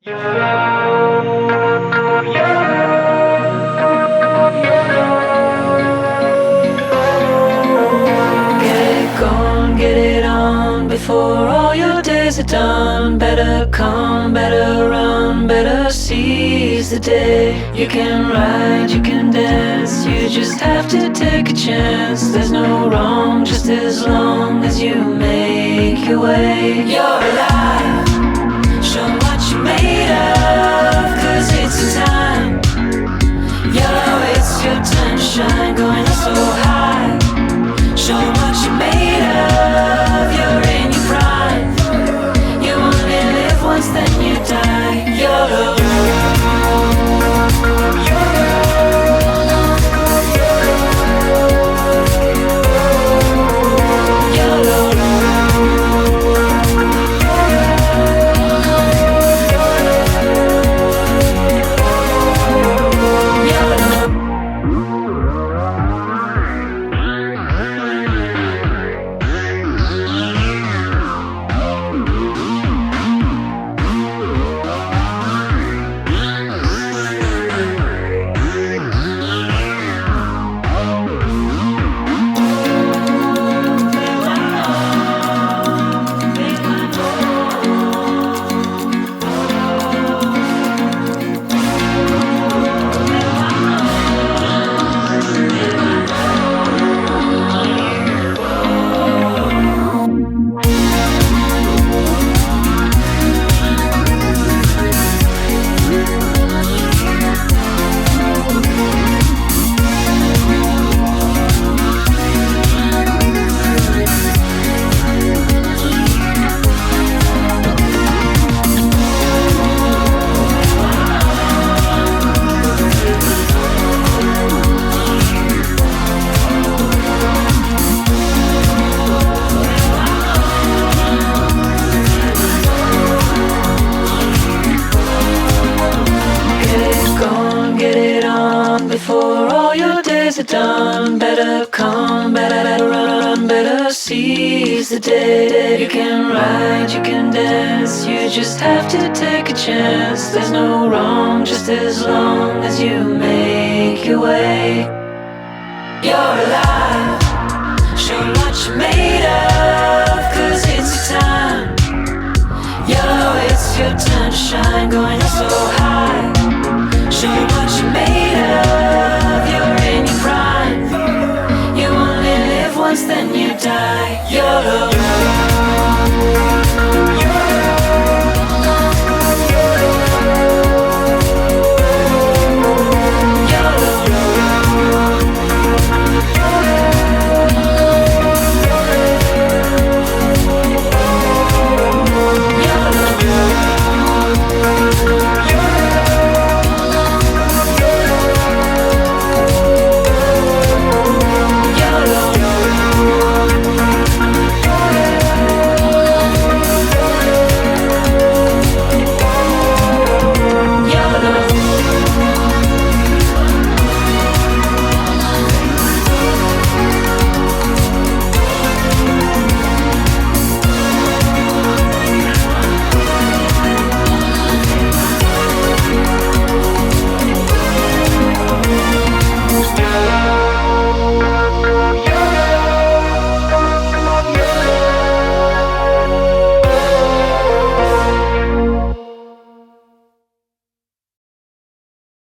Before all your days are done, better come, better run, better seize the day. You can ride, you can dance, you just have to take a chance. There's no wrong, just as long as you make your way. You're alive, show what you're made of, 'cause it's your time. Yo, it's your turn to shine, going up so high. Show what you're made of, you're in your prime. You only live once, then you die. YOLO. Before all your days are done, better come, better run, better seize the day. You can ride, you can dance, you just have to take a chance. There's no wrong, just as long as you make your way. You're alive, show what you're made of, 'cause it's your time. Yo, it's your turn to shine, going up so high. Show what you're made of, you're in your prime. You only live once, then you die. YOLO.